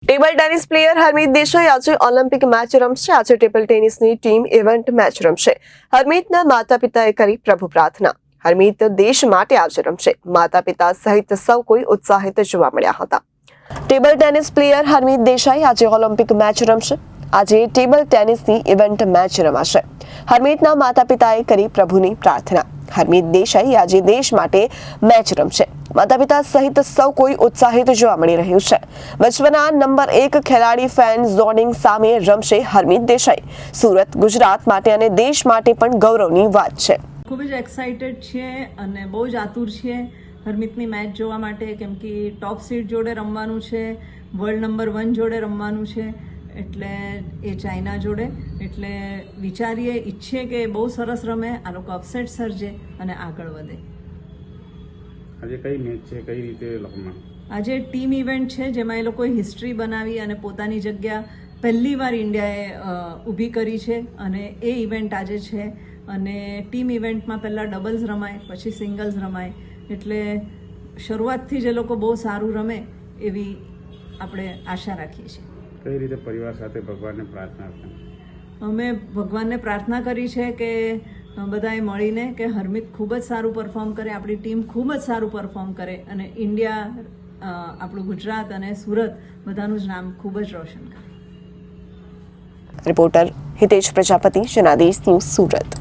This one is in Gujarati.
Table tennis player Harmeet Desai આજે ઓલિમ્પિક મેચ રમશે. આજે ટેબલ ટેનિસની ટીમ ઇવેન્ટ મેચ રમશે. હરમીતના માતા પિતાએ કરી પ્રભુ પ્રાર્થના. હરમીત દેશ માટે આજે રમશે. માતા પિતા સહિત સૌ કોઈ ઉત્સાહિત જોવા મળ્યા હતા. Table tennis player Harmeet Desai આજે ઓલિમ્પિક મેચ રમશે. આજે ટેબલ ટેનિસની ઇવેન્ટ મેચ રમાશે. હરમીતના માતા પિતાએ કરી પ્રભુની પ્રાર્થના. હરમીત દેસાઈ આજે દેશ માટે મેચ રમશે. માતા પિતા સહિત સૌ કોઈ ઉત્સાહિત જોવા મળી રહ્યું છે. વિશ્વના નંબર 1 ખેલાડી ફેન ઝોનિંગ સામે રમશે હરમીત દેસાઈ. સુરત ગુજરાત માટે અને દેશ માટે પણ ગૌરવની વાત છે. ખૂબ જ એક્સાઇટેડ છીએ અને બહુ જ આતુર છીએ હરમીતની મેચ જોવા માટે, કેમ કે ટોપ સીડ જોડે રમવાનું છે, વર્લ્ડ નંબર 1 જોડે રમવાનું છે, એટલે એ ચાઇના જોડે. એટલે વિચારીએ, ઈચ્છીએ કે બહુ સરસ રમે, આ લોકો અપસેટ સર્જે અને આગળ વધે. આજે કઈ મેચ છે, કઈ રીતે રમવાનું? આજે ટીમ ઇવેન્ટ છે જેમાં એ લોકોએ હિસ્ટ્રી બનાવી અને પોતાની જગ્યા પહેલીવાર ઇન્ડિયાએ ઊભી કરી છે અને એ ઇવેન્ટ આજે છે. અને ટીમ ઇવેન્ટમાં પહેલાં ડબલ્સ રમાય, પછી સિંગલ્સ રમાય, એટલે શરૂઆતથી જ એ લોકો બહુ સારું રમે એવી આપણે આશા રાખીએ છીએ. કઈ રીતે પરિવાર સાથે ભગવાનને પ્રાર્થના કરી? અમે ભગવાનને પ્રાર્થના કરી છે કે બધાએ મળીને કે હરમીત ખૂબ જ સારું પરફોર્મ કરે, આપણી ટીમ ખૂબ જ સારું પરફોર્મ કરે અને ઇન્ડિયા, આપણું ગુજરાત અને સુરત બધાનું જ નામ ખૂબ જ રોશન કરે. Reporter Hitesh Prajapati, Janadesh news, Surat.